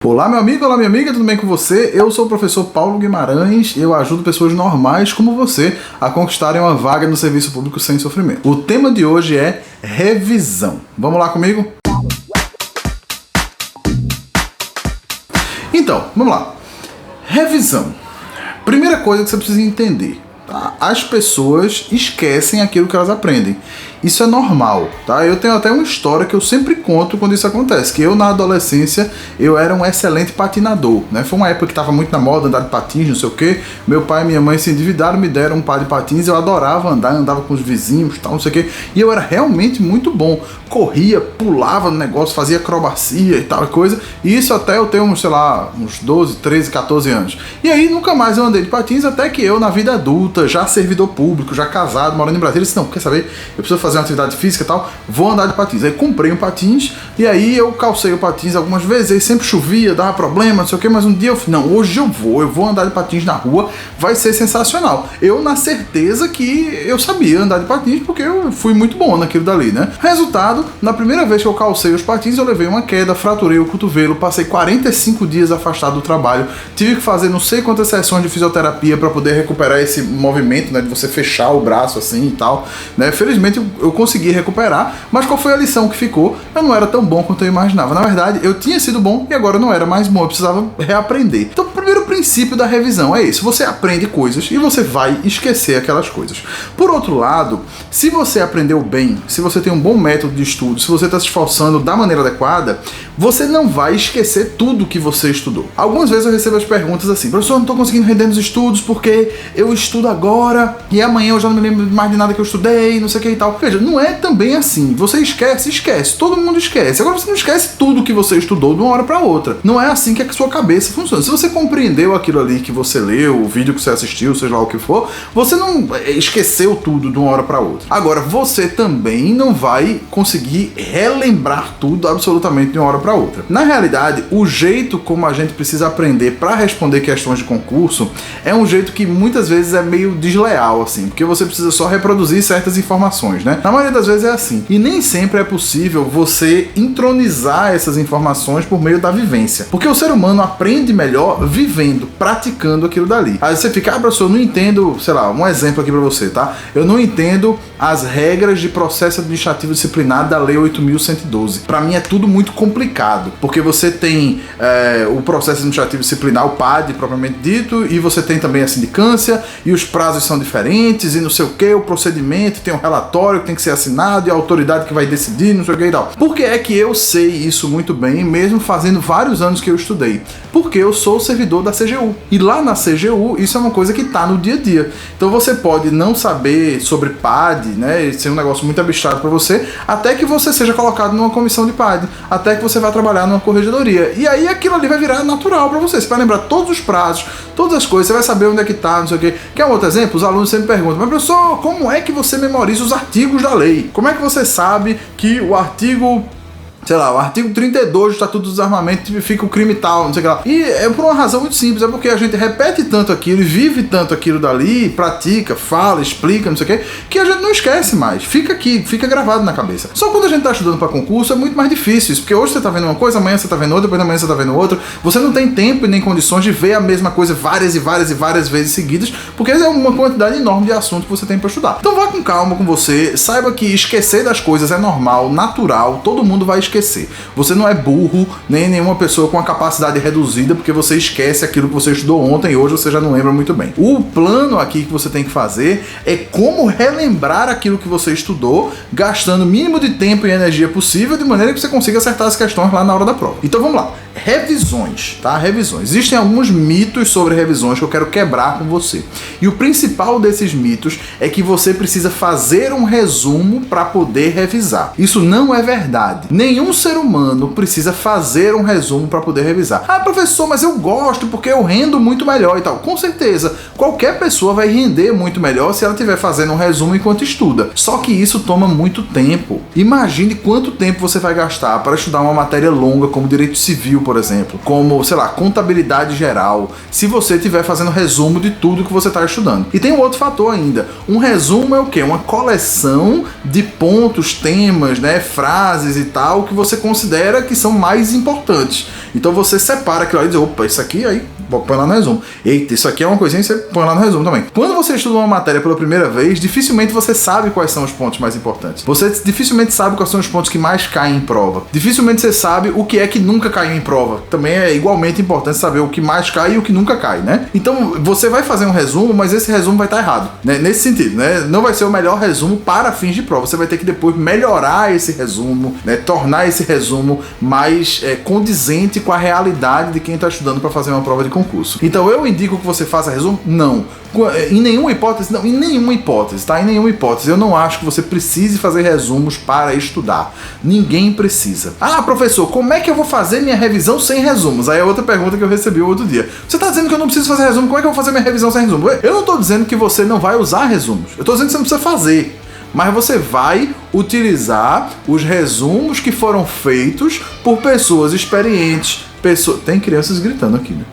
Olá meu amigo, olá minha amiga, tudo bem com você? Eu sou o professor Paulo Guimarães e eu ajudo pessoas normais como você a conquistarem uma vaga no serviço público sem sofrimento. O tema de hoje é revisão. Vamos lá comigo? Então, vamos lá. Revisão. Primeira coisa que você precisa entender, tá? As pessoas esquecem aquilo que elas aprendem. Isso é normal, tá? Eu tenho até uma história que eu sempre conto quando isso acontece, que eu na adolescência, eu era um excelente patinador, né? Foi uma época que estava muito na moda andar de patins, não sei o quê. Meu pai e minha mãe se endividaram, me deram um par de patins, eu adorava andar, andava com os vizinhos, tal, não sei o quê. E eu era realmente muito bom. Corria, pulava no negócio, fazia acrobacia e tal coisa. E isso até eu tenho, sei lá, uns 12, 13, 14 anos. E aí nunca mais eu andei de patins, até que eu na vida adulta, já servidor público, já casado, morando em Brasília, disse, não, quer saber? Eu preciso fazer uma atividade física e tal, vou andar de patins. Aí comprei um patins e aí eu calcei o patins algumas vezes, aí sempre chovia, dava problema, não sei o que, mas um dia eu falei, não, hoje eu vou andar de patins na rua, vai ser sensacional. Eu na certeza que eu sabia andar de patins porque eu fui muito bom naquilo dali, né? Resultado, na primeira vez que eu calcei os patins, eu levei uma queda, fraturei o cotovelo, passei 45 dias afastado do trabalho, tive que fazer não sei quantas sessões de fisioterapia para poder recuperar esse movimento, né, de você fechar o braço assim e tal, né? Felizmente eu consegui recuperar, mas qual foi a lição que ficou? Eu não era tão bom quanto eu imaginava. Na verdade, eu tinha sido bom e agora eu não era mais bom, eu precisava reaprender. Então, o primeiro princípio da revisão é esse: você aprende coisas e você vai esquecer aquelas coisas. Por outro lado, se você aprendeu bem, se você tem um bom método de estudo, se você está se esforçando da maneira adequada, você não vai esquecer tudo que você estudou. Algumas vezes eu recebo as perguntas assim: professor, eu não estou conseguindo render nos estudos porque eu estudo agora e amanhã eu já não me lembro mais de nada que eu estudei, não sei o que e tal. Veja, não é também assim. Você esquece. Todo mundo esquece. Agora você não esquece tudo que você estudou de uma hora para outra. Não é assim que a sua cabeça funciona. Se você compreendeu aquilo ali que você leu, o vídeo que você assistiu, seja lá o que for, você não esqueceu tudo de uma hora para outra. Agora, você também não vai conseguir relembrar tudo absolutamente de uma hora para outra. Na realidade, o jeito como a gente precisa aprender para responder questões de concurso é um jeito que muitas vezes é meio desleal, assim, porque você precisa só reproduzir certas informações, né? Na maioria das vezes é assim. E nem sempre é possível você entronizar essas informações por meio da vivência. Porque o ser humano aprende melhor vivendo, praticando aquilo dali. Aí você fica, professor, eu não entendo, sei lá, um exemplo aqui pra você, tá? Eu não entendo as regras de processo administrativo disciplinar da Lei 8.112. Pra mim é tudo muito complicado, porque você tem o processo administrativo disciplinar, o PAD propriamente dito, e você tem também a sindicância, e os prazos são diferentes, e não sei o que, o procedimento, tem um relatório que tem que ser assinado, e a autoridade que vai decidir, não sei o que e tal. Por que é que eu sei isso muito bem, mesmo fazendo vários anos que eu estudei? Porque eu sou servidor da CGU. E lá na CGU, isso é uma coisa que tá no dia a dia. Então você pode não saber sobre PAD, né, ser um negócio muito abstrato para você, até que você seja colocado numa comissão de PAD, até que você vai trabalhar numa corregedoria. E aí aquilo ali vai virar natural para você. Você vai lembrar todos os prazos, todas as coisas, você vai saber onde é que tá, não sei o que. Quer um outro exemplo? Os alunos sempre perguntam, mas professor, como é que você memoriza os artigos da lei? Como é que você sabe que o artigo, sei lá, o artigo 32 do Estatuto do Desarmamento tipifica o crime tal, não sei o que lá. E é por uma razão muito simples, é porque a gente repete tanto aquilo e vive tanto aquilo dali, pratica, fala, explica, não sei o que a gente não esquece mais. Fica aqui, fica gravado na cabeça. Só quando a gente tá estudando para concurso é muito mais difícil isso, porque hoje você tá vendo uma coisa, amanhã você tá vendo outra, depois da manhã você tá vendo outra. Você não tem tempo e nem condições de ver a mesma coisa várias vezes seguidas, porque é uma quantidade enorme de assunto que você tem para estudar. Então vá com calma com você, saiba que esquecer das coisas é normal, natural, todo mundo vai esquecer. Você não é burro, nem nenhuma pessoa com a capacidade reduzida, porque você esquece aquilo que você estudou ontem e hoje você já não lembra muito bem. O plano aqui que você tem que fazer é como relembrar aquilo que você estudou, gastando o mínimo de tempo e energia possível, de maneira que você consiga acertar as questões lá na hora da prova. Então vamos lá. Revisões, tá? Revisões. Existem alguns mitos sobre revisões que eu quero quebrar com você. E o principal desses mitos é que você precisa fazer um resumo para poder revisar. Isso não é verdade. Nenhum ser humano precisa fazer um resumo para poder revisar. Ah, professor, mas eu gosto porque eu rendo muito melhor e tal. Com certeza, qualquer pessoa vai render muito melhor se ela estiver fazendo um resumo enquanto estuda. Só que isso toma muito tempo. Imagine quanto tempo você vai gastar para estudar uma matéria longa como direito civil, por exemplo, como, sei lá, contabilidade geral, se você estiver fazendo resumo de tudo que você está estudando. E tem um outro fator ainda. Um resumo é o quê? Uma coleção de pontos, temas, né, frases e tal, que você considera que são mais importantes. Então você separa aquilo aí e diz, opa, isso aqui aí, põe lá no resumo. Eita, isso aqui é uma coisinha que você põe lá no resumo também. Quando você estuda uma matéria pela primeira vez, dificilmente você sabe quais são os pontos mais importantes. Você dificilmente sabe quais são os pontos que mais caem em prova. Dificilmente você sabe o que é que nunca caiu em prova. Também é igualmente importante saber o que mais cai e o que nunca cai, né? Então você vai fazer um resumo, mas esse resumo vai estar errado, né? Nesse sentido, né? Não vai ser o melhor resumo para fins de prova. Você vai ter que depois melhorar esse resumo, né? Tornar esse resumo mais condizente com a realidade de quem está estudando para fazer uma prova de concurso. Então eu indico que você faça resumo? Não. Em nenhuma hipótese, não. Em nenhuma hipótese, tá? Em nenhuma hipótese. Eu não acho que você precise fazer resumos para estudar. Ninguém precisa. Ah, professor, como é que eu vou fazer minha revisão sem resumos? Aí é outra pergunta que eu recebi o outro dia. Você está dizendo que eu não preciso fazer resumo? Como é que eu vou fazer minha revisão sem resumo? Eu não estou dizendo que você não vai usar resumos. Eu estou dizendo que você não precisa fazer. Mas você vai utilizar os resumos que foram feitos por pessoas experientes. Tem crianças gritando aqui, né?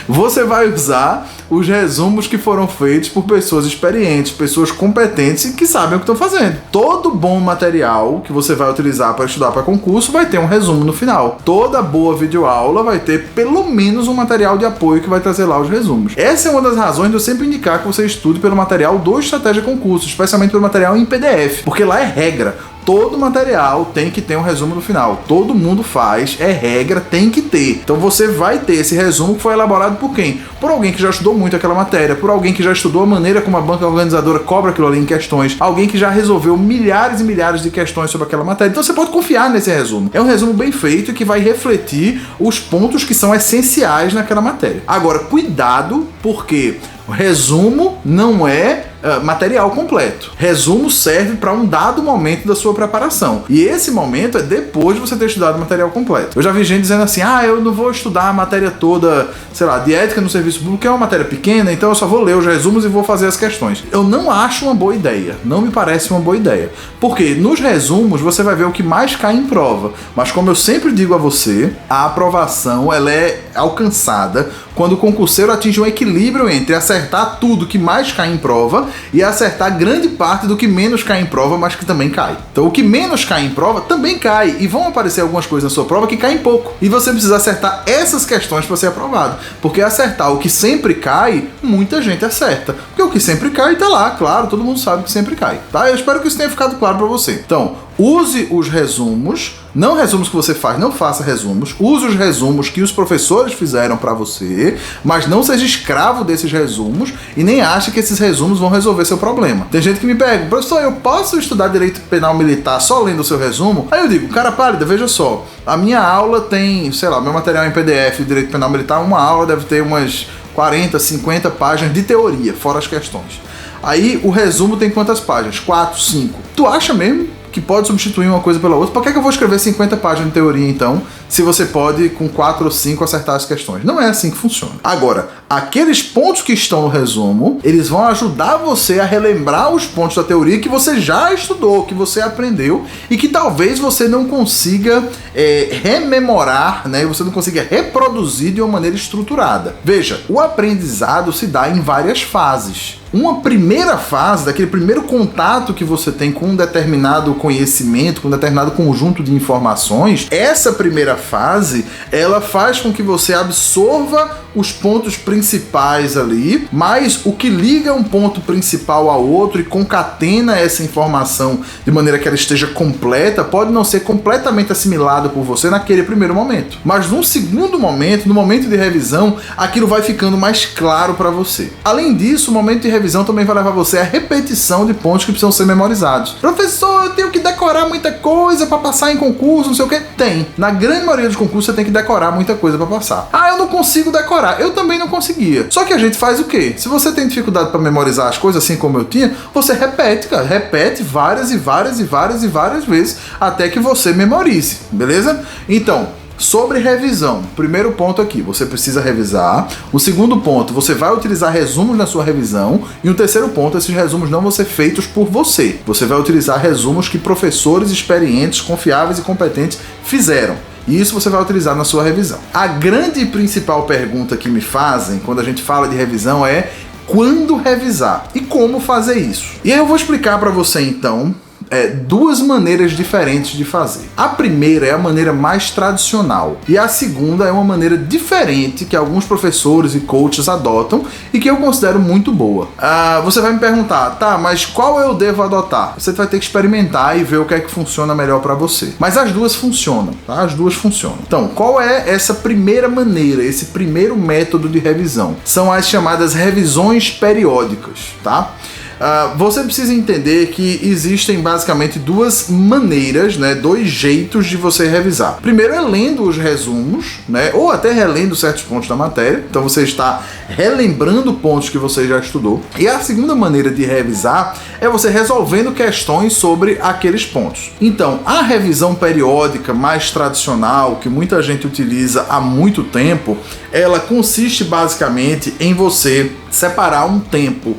Você vai usar os resumos que foram feitos por pessoas experientes, pessoas competentes e que sabem o que estão fazendo. Todo bom material que você vai utilizar para estudar para concurso vai ter um resumo no final. Toda boa videoaula vai ter pelo menos um material de apoio que vai trazer lá os resumos. Essa é uma das razões de eu sempre indicar que você estude pelo material do Estratégia Concurso, especialmente pelo material em PDF, porque lá é regra. Todo material tem que ter um resumo no final. Todo mundo faz, é regra, tem que ter. Então você vai ter esse resumo que foi elaborado por quem? Por alguém que já estudou muito aquela matéria, por alguém que já estudou a maneira como a banca organizadora cobra aquilo ali em questões, alguém que já resolveu milhares e milhares de questões sobre aquela matéria. Então você pode confiar nesse resumo. É um resumo bem feito que vai refletir os pontos que são essenciais naquela matéria. Agora, cuidado, porque o resumo não é material completo. Resumo serve para um dado momento da sua preparação. E esse momento é depois de você ter estudado o material completo. Eu já vi gente dizendo assim, eu não vou estudar a matéria toda, sei lá, de ética no serviço público, que é uma matéria pequena, então eu só vou ler os resumos e vou fazer as questões. Eu não acho uma boa ideia. Não me parece uma boa ideia. Porque nos resumos você vai ver o que mais cai em prova. Mas como eu sempre digo a você, a aprovação ela é alcançada quando o concurseiro atinge um equilíbrio entre acertar tudo que mais cai em prova e acertar grande parte do que menos cai em prova, mas que também cai. Então o que menos cai em prova também cai, e vão aparecer algumas coisas na sua prova que caem pouco. E você precisa acertar essas questões para ser aprovado. Porque acertar o que sempre cai, muita gente acerta. Porque o que sempre cai tá lá, claro, todo mundo sabe que sempre cai. Tá? Eu espero que isso tenha ficado claro para você. Então, use os resumos, não resumos que você faz, não faça resumos. Use os resumos que os professores fizeram para você, mas não seja escravo desses resumos e nem ache que esses resumos vão resolver seu problema. Tem gente que me pergunta, professor, eu posso estudar direito penal militar só lendo o seu resumo? Aí eu digo, cara pálida, veja só, a minha aula tem, sei lá, meu material em PDF de direito penal militar, uma aula deve ter umas 40, 50 páginas de teoria, fora as questões. Aí o resumo tem quantas páginas? 4, 5. Tu acha mesmo que pode substituir uma coisa pela outra? Por que eu vou escrever 50 páginas de teoria, então, se você pode, com 4 ou 5, acertar as questões? Não é assim que funciona. Agora, aqueles pontos que estão no resumo, eles vão ajudar você a relembrar os pontos da teoria que você já estudou, que você aprendeu, e que talvez você não consiga rememorar, né? Você não consiga reproduzir de uma maneira estruturada. Veja, o aprendizado se dá em várias fases. Uma primeira fase, daquele primeiro contato que você tem com um determinado conhecimento, com um determinado conjunto de informações, essa primeira fase, ela faz com que você absorva os pontos principais ali, mas o que liga um ponto principal ao outro e concatena essa informação de maneira que ela esteja completa, pode não ser completamente assimilado por você naquele primeiro momento. Mas num segundo momento, no momento de revisão, aquilo vai ficando mais claro para você. Além disso, o momento de revisão também vai levar você à repetição de pontos que precisam ser memorizados. Professor, eu tenho que decorar muita coisa para passar em concurso, não sei o que. Tem. Na grande maioria dos concursos você tem que decorar muita coisa para passar. Eu não consigo decorar. Eu também não conseguia. Só que a gente faz o quê? Se você tem dificuldade para memorizar as coisas, assim como eu tinha, você repete, cara. Repete várias e várias e várias e várias vezes até que você memorize, beleza? Então, sobre revisão, primeiro ponto aqui, você precisa revisar. O segundo ponto, você vai utilizar resumos na sua revisão. E o terceiro ponto, esses resumos não vão ser feitos por você. Você vai utilizar resumos que professores experientes, confiáveis e competentes fizeram. E isso você vai utilizar na sua revisão. A grande e principal pergunta que me fazem quando a gente fala de revisão é quando revisar e como fazer isso. E aí eu vou explicar para você então duas maneiras diferentes de fazer. A primeira é a maneira mais tradicional e a segunda é uma maneira diferente que alguns professores e coaches adotam e que eu considero muito boa. Você vai me perguntar, tá, mas qual eu devo adotar? Você vai ter que experimentar e ver o que é que funciona melhor para você. Mas as duas funcionam, tá? As duas funcionam. Então, qual é essa primeira maneira, esse primeiro método de revisão? São as chamadas revisões periódicas, tá? Você precisa entender que existem basicamente duas maneiras, né, dois jeitos de você revisar. Primeiro é lendo os resumos, né, ou até relendo certos pontos da matéria. Então você está relembrando pontos que você já estudou. E a segunda maneira de revisar é você resolvendo questões sobre aqueles pontos. Então, a revisão periódica mais tradicional, que muita gente utiliza há muito tempo, ela consiste basicamente em você separar um tempo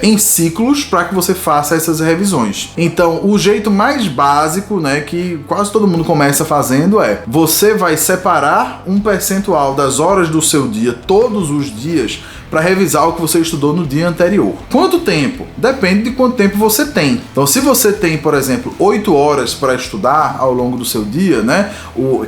em ciclos para que você faça essas revisões. Então, o jeito mais básico, né, que quase todo mundo começa fazendo é: você vai separar um percentual das horas do seu dia, todos os dias, para revisar o que você estudou no dia anterior. Quanto tempo? Depende de quanto tempo você tem. Então, se você tem, por exemplo, 8 horas para estudar ao longo do seu dia, né?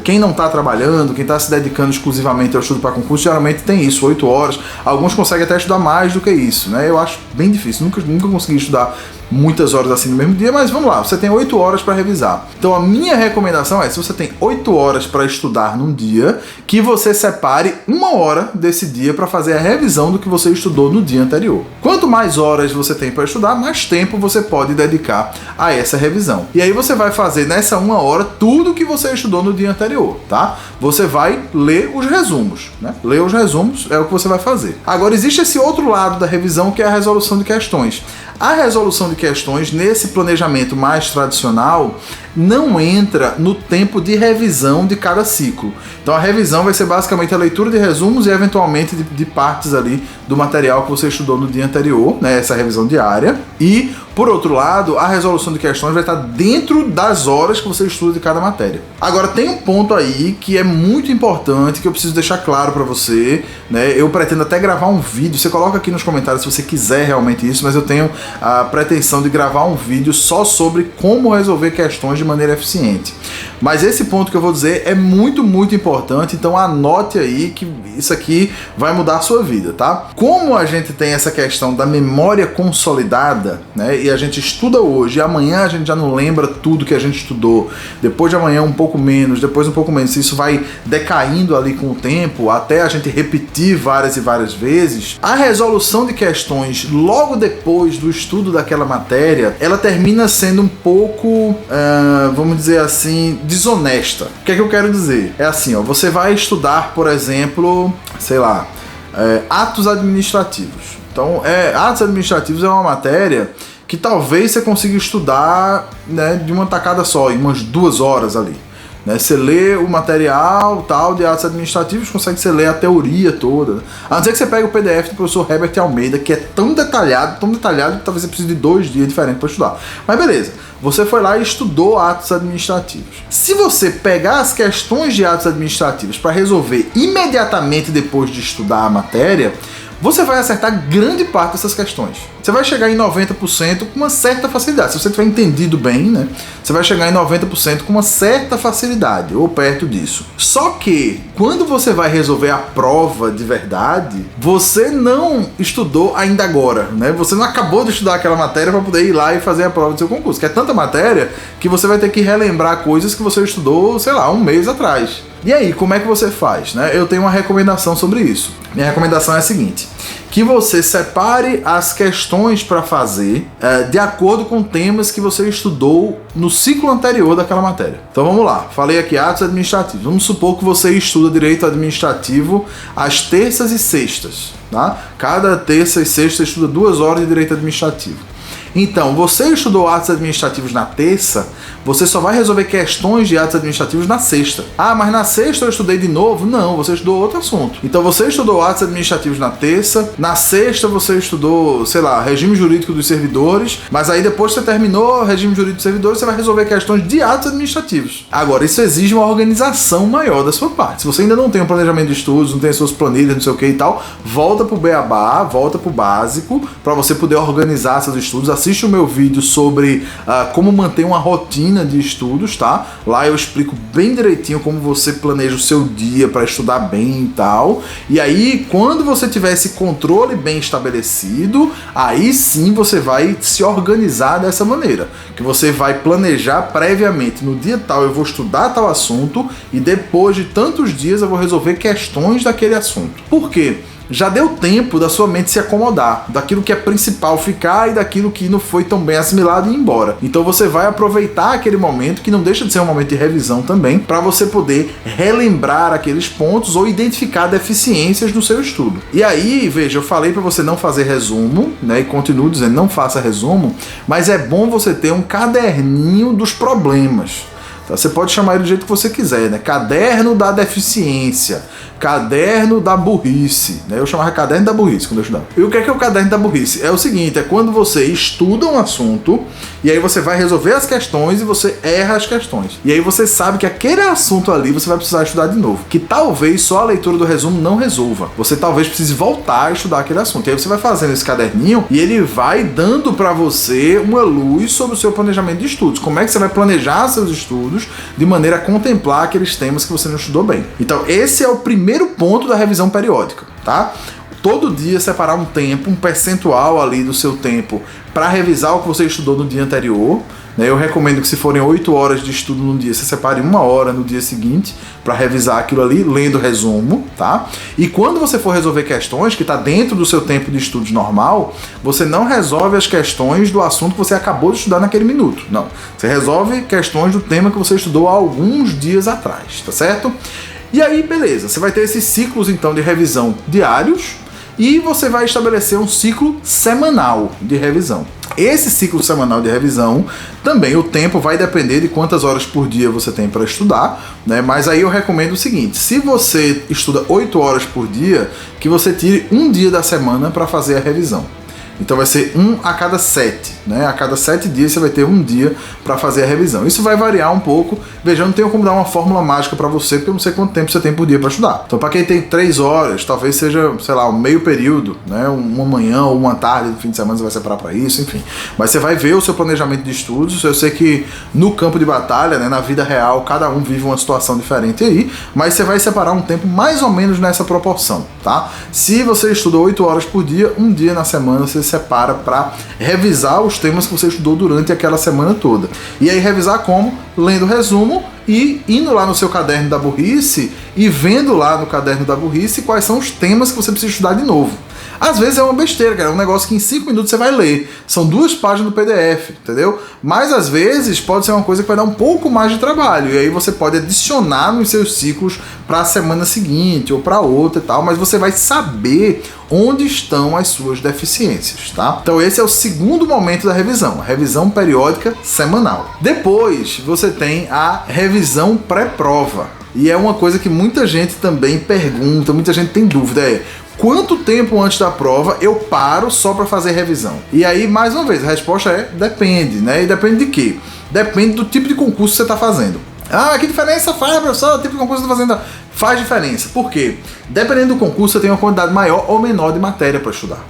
Quem não está trabalhando, quem está se dedicando exclusivamente ao estudo para concurso, geralmente tem isso, 8 horas. Alguns conseguem até estudar mais do que isso, né? Eu acho bem difícil, nunca consegui estudar muitas horas assim no mesmo dia, mas vamos lá, você tem 8 horas para revisar. Então a minha recomendação é, se você tem 8 horas para estudar num dia, que você separe 1 hora desse dia para fazer a revisão do que você estudou no dia anterior. Quanto mais horas você tem para estudar, mais tempo você pode dedicar a essa revisão. E aí você vai fazer nessa 1 hora tudo que você estudou no dia anterior, tá? Você vai ler os resumos, né? Ler os resumos é o que você vai fazer. Agora existe esse outro lado da revisão, que é a resolução de questões. A resolução de questões, nesse planejamento mais tradicional, não entra no tempo de revisão de cada ciclo. Então a revisão vai ser basicamente a leitura de resumos e eventualmente de partes ali do material que você estudou no dia anterior, né, essa revisão diária. E, por outro lado, a resolução de questões vai estar dentro das horas que você estuda de cada matéria. Agora tem um ponto aí que é muito importante, que eu preciso deixar claro para você, né? Eu pretendo até gravar um vídeo, você coloca aqui nos comentários se você quiser realmente isso, mas eu tenho a pretensão de gravar um vídeo só sobre como resolver questões de maneira eficiente. Mas esse ponto que eu vou dizer é muito, muito importante, então anote aí que isso aqui vai mudar a sua vida, tá? Como a gente tem essa questão da memória consolidada, né, e a gente estuda hoje, e amanhã a gente já não lembra tudo que a gente estudou, depois de amanhã um pouco menos, depois um pouco menos, isso vai decaindo ali com o tempo, até a gente repetir várias e várias vezes, a resolução de questões logo depois do estudo daquela matéria, ela termina sendo um pouco, vamos dizer assim, desonesta. O que é que eu quero dizer? É assim, ó, você vai estudar, por exemplo, sei lá, atos administrativos. Então, atos administrativos é uma matéria que talvez você consiga estudar, né, de uma tacada só, em umas 2 horas ali. Né? Você lê o material tal de atos administrativos, consegue você ler a teoria toda. A não ser que você pegue o PDF do professor Herbert Almeida, que é tão detalhado que talvez você precise de 2 dias diferentes para estudar. Mas beleza, você foi lá e estudou atos administrativos. Se você pegar as questões de atos administrativos para resolver imediatamente depois de estudar a matéria, você vai acertar grande parte dessas questões. Você vai chegar em 90% com uma certa facilidade. Se você tiver entendido bem, né? Você vai chegar em 90% com uma certa facilidade, ou perto disso. Só que, quando você vai resolver a prova de verdade, você não estudou ainda agora, né? Você não acabou de estudar aquela matéria para poder ir lá e fazer a prova do seu concurso. Que é tanta matéria que você vai ter que relembrar coisas que você estudou, sei lá, 1 mês atrás. E aí, como é que você faz, né? Eu tenho uma recomendação sobre isso. Minha recomendação é a seguinte: que você separe as questões para fazer de acordo com temas que você estudou no ciclo anterior daquela matéria. Então vamos lá, falei aqui atos administrativos. Vamos supor que você estuda direito administrativo às terças e sextas, tá? Cada terça e sexta estuda 2 horas de direito administrativo. Então, você estudou atos administrativos na terça, você só vai resolver questões de atos administrativos na sexta. Ah, mas na sexta eu estudei de novo? Não, você estudou outro assunto. Então você estudou atos administrativos na terça, na sexta você estudou, sei lá, regime jurídico dos servidores, mas aí depois que você terminou o regime jurídico dos servidores, você vai resolver questões de atos administrativos. Agora, isso exige uma organização maior da sua parte. Se você ainda não tem um planejamento de estudos, não tem as suas planilhas, não sei o que e tal, volta pro beabá, volta pro básico, para você poder organizar seus estudos. Assiste o meu vídeo sobre como manter uma rotina de estudos, tá? Lá eu explico bem direitinho como você planeja o seu dia para estudar bem e tal. E aí, quando você tiver esse controle bem estabelecido, aí sim você vai se organizar dessa maneira, que você vai planejar previamente, no dia tal eu vou estudar tal assunto e depois de tantos dias eu vou resolver questões daquele assunto. Por quê? Já deu tempo da sua mente se acomodar, daquilo que é principal ficar e daquilo que não foi tão bem assimilado e ir embora. Então você vai aproveitar aquele momento, que não deixa de ser um momento de revisão também, para você poder relembrar aqueles pontos ou identificar deficiências no seu estudo. E aí, veja, eu falei para você não fazer resumo, né, e continuo dizendo, não faça resumo, mas é bom você ter um caderninho dos problemas. Você pode chamar ele do jeito que você quiser, né? Caderno da deficiência, caderno da burrice, né? Eu chamava caderno da burrice quando eu estudava. E o que é o caderno da burrice? É o seguinte, é quando você estuda um assunto e aí você vai resolver as questões e você erra as questões. E aí você sabe que aquele assunto ali você vai precisar estudar de novo. Que talvez só a leitura do resumo não resolva. Você talvez precise voltar a estudar aquele assunto. E aí você vai fazendo esse caderninho e ele vai dando para você uma luz sobre o seu planejamento de estudos. Como é que você vai planejar seus estudos de maneira a contemplar aqueles temas que você não estudou bem. Então esse é o primeiro ponto da revisão periódica, tá? Todo dia separar um tempo, um percentual ali do seu tempo para revisar o que você estudou no dia anterior. Eu recomendo que se forem 8 horas de estudo no dia, você separe 1 hora no dia seguinte para revisar aquilo ali, lendo o resumo, tá? E quando você for resolver questões que está dentro do seu tempo de estudos normal, você não resolve as questões do assunto que você acabou de estudar naquele minuto. Não. Você resolve questões do tema que você estudou há alguns dias atrás, tá certo? E aí, beleza. Você vai ter esses ciclos, então, de revisão diários e você vai estabelecer um ciclo semanal de revisão. Esse ciclo semanal de revisão, também o tempo vai depender de quantas horas por dia você tem para estudar, né? Mas aí eu recomendo o seguinte, se você estuda 8 horas por dia, que você tire um dia da semana para fazer a revisão. Então vai ser 1 a cada 7, né? A cada 7 dias você vai ter um dia para fazer a revisão. Isso vai variar um pouco. Veja, eu não tenho como dar uma fórmula mágica para você, porque eu não sei quanto tempo você tem por dia para estudar. Então, para quem tem 3 horas, talvez seja, sei lá, um meio período, né? Uma manhã ou uma tarde do fim de semana você vai separar para isso, enfim. Mas você vai ver o seu planejamento de estudos. Eu sei que no campo de batalha, né, na vida real, cada um vive uma situação diferente aí, mas você vai separar um tempo mais ou menos nessa proporção, tá? Se você estudou 8 horas por dia, um dia na semana você separa para revisar os temas que você estudou durante aquela semana toda. E aí revisar como? Lendo o resumo e indo lá no seu caderno da burrice e vendo lá no caderno da burrice quais são os temas que você precisa estudar de novo. Às vezes é uma besteira, cara, é um negócio que em 5 minutos você vai ler. São 2 páginas do PDF, entendeu? Mas às vezes pode ser uma coisa que vai dar um pouco mais de trabalho. E aí você pode adicionar nos seus ciclos para a semana seguinte ou para outra e tal, mas você vai saber onde estão as suas deficiências, tá? Então esse é o segundo momento da revisão, a revisão periódica semanal. Depois você tem a revisão pré-prova. E é uma coisa que muita gente também pergunta, muita gente tem dúvida, quanto tempo antes da prova eu paro só para fazer revisão? E aí, mais uma vez, a resposta é depende, né? E depende de quê? Depende do tipo de concurso que você está fazendo. Ah, que diferença faz, professor? O tipo de concurso que você está fazendo? Faz diferença. Por quê? Dependendo do concurso, você tem uma quantidade maior ou menor de matéria para estudar.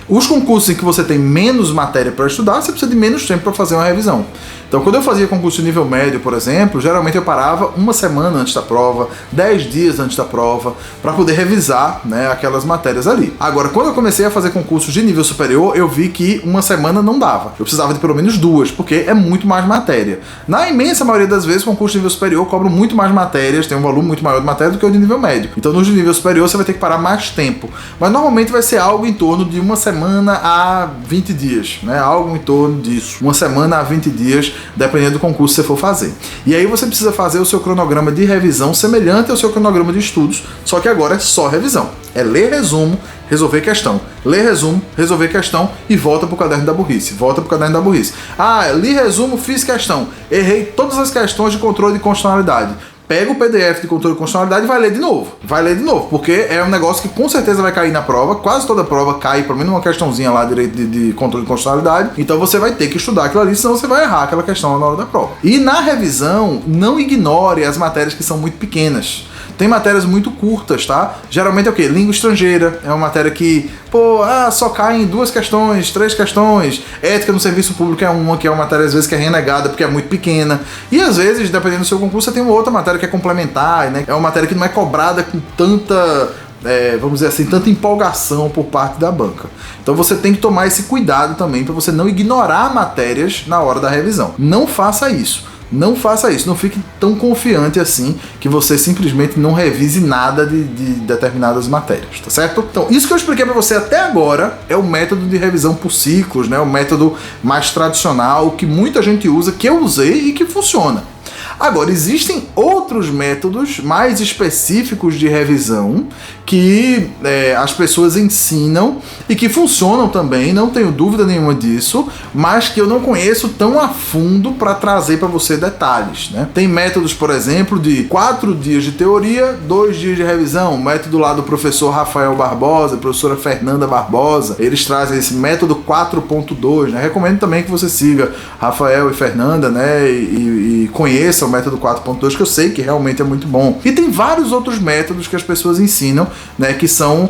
Os concursos em que você tem menos matéria para estudar, você precisa de menos tempo para fazer uma revisão. Então, quando eu fazia concurso de nível médio, por exemplo, geralmente eu parava 1 semana antes da prova, 10 dias antes da prova, para poder revisar, né, aquelas matérias ali. Agora, quando eu comecei a fazer concursos de nível superior, eu vi que 1 semana não dava. Eu precisava de pelo menos 2, porque é muito mais matéria. Na imensa maioria das vezes, concurso de nível superior cobra muito mais matérias, tem um volume muito maior de matéria do que o de nível médio. Então, nos de nível superior, você vai ter que parar mais tempo. Mas normalmente vai ser algo em torno de 1 semana semana a 20 dias, né? Algo em torno disso. Uma semana a 20 dias, dependendo do concurso que você for fazer. E aí você precisa fazer o seu cronograma de revisão semelhante ao seu cronograma de estudos, só que agora é só revisão. É ler resumo, resolver questão. Ler resumo, resolver questão e volta pro caderno da burrice. Volta pro caderno da burrice. Ah, li resumo, fiz questão. Errei todas as questões de controle de constitucionalidade. Pega o PDF de controle de constitucionalidade e vai ler de novo. Vai ler de novo, porque é um negócio que com certeza vai cair na prova. Quase toda prova cai, pelo menos uma questãozinha lá direito de controle de constitucionalidade. Então você vai ter que estudar aquilo ali, senão você vai errar aquela questão lá na hora da prova. E na revisão, não ignore as matérias que são muito pequenas. Tem matérias muito curtas, tá? Geralmente é o quê? Língua estrangeira. É uma matéria que, só cai em 2 questões, 3 questões. Ética no serviço público é uma, que é uma matéria às vezes que é renegada porque é muito pequena. E às vezes, dependendo do seu concurso, você tem uma outra matéria que é complementar, né? É uma matéria que não é cobrada com tanta, vamos dizer assim, tanta empolgação por parte da banca. Então você tem que tomar esse cuidado também para você não ignorar matérias na hora da revisão. Não faça isso. Não faça isso, não fique tão confiante assim que você simplesmente não revise nada de determinadas matérias, tá certo? Então, isso que eu expliquei para você até agora é o método de revisão por ciclos, né? O método mais tradicional que muita gente usa, que eu usei e que funciona. Agora, existem outros métodos mais específicos de revisão que as pessoas ensinam e que funcionam também, não tenho dúvida nenhuma disso, mas que eu não conheço tão a fundo para trazer para você detalhes, né? Tem métodos, por exemplo, de 4 dias de teoria, 2 dias de revisão, o método lá do professor Rafael Barbosa, professora Fernanda Barbosa, eles trazem esse método 4.2, né? Recomendo também que você siga Rafael e Fernanda, né? E conheça o método 4.2, que eu sei que realmente é muito bom. E tem vários outros métodos que as pessoas ensinam, né, que são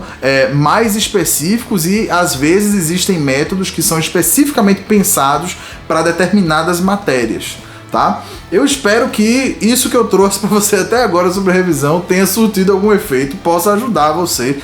mais específicos, e às vezes existem métodos que são especificamente pensados para determinadas matérias, tá? Eu espero que isso que eu trouxe para você até agora sobre revisão tenha surtido algum efeito, possa ajudar você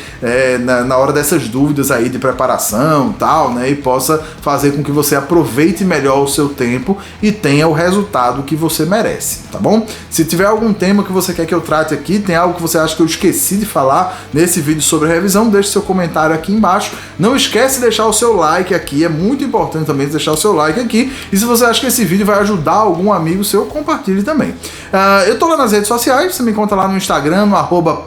na hora dessas dúvidas aí de preparação e tal, né? E possa fazer com que você aproveite melhor o seu tempo e tenha o resultado que você merece, tá bom? Se tiver algum tema que você quer que eu trate aqui, tem algo que você acha que eu esqueci de falar nesse vídeo sobre revisão, deixe seu comentário aqui embaixo. Não esquece de deixar o seu like aqui, é muito importante também deixar o seu like aqui. E se você acha que esse vídeo vai ajudar algum amigo seu, compartilhe também. Eu tô lá nas redes sociais, você me encontra lá no Instagram, no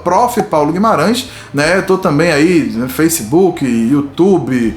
@Prof. Paulo Guimarães, né? Eu tô também aí no Facebook, YouTube,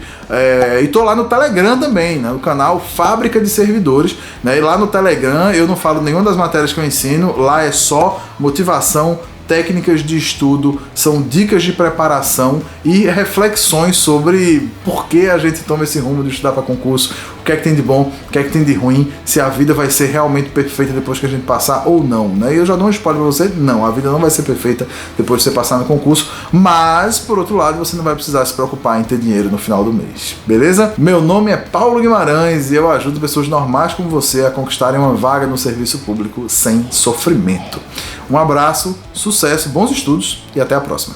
e tô lá no Telegram também, né? No canal Fábrica de Servidores, né? E lá no Telegram eu não falo nenhuma das matérias que eu ensino, lá é só motivação, técnicas de estudo, são dicas de preparação e reflexões sobre por que a gente toma esse rumo de estudar para concurso, o que é que tem de bom, o que é que tem de ruim, se a vida vai ser realmente perfeita depois que a gente passar ou não, né? E eu já dou um spoiler para você, não, a vida não vai ser perfeita depois de você passar no concurso, mas, por outro lado, você não vai precisar se preocupar em ter dinheiro no final do mês, beleza? Meu nome é Paulo Guimarães e eu ajudo pessoas normais como você a conquistarem uma vaga no serviço público sem sofrimento. Um abraço, sucesso, bons estudos e até a próxima.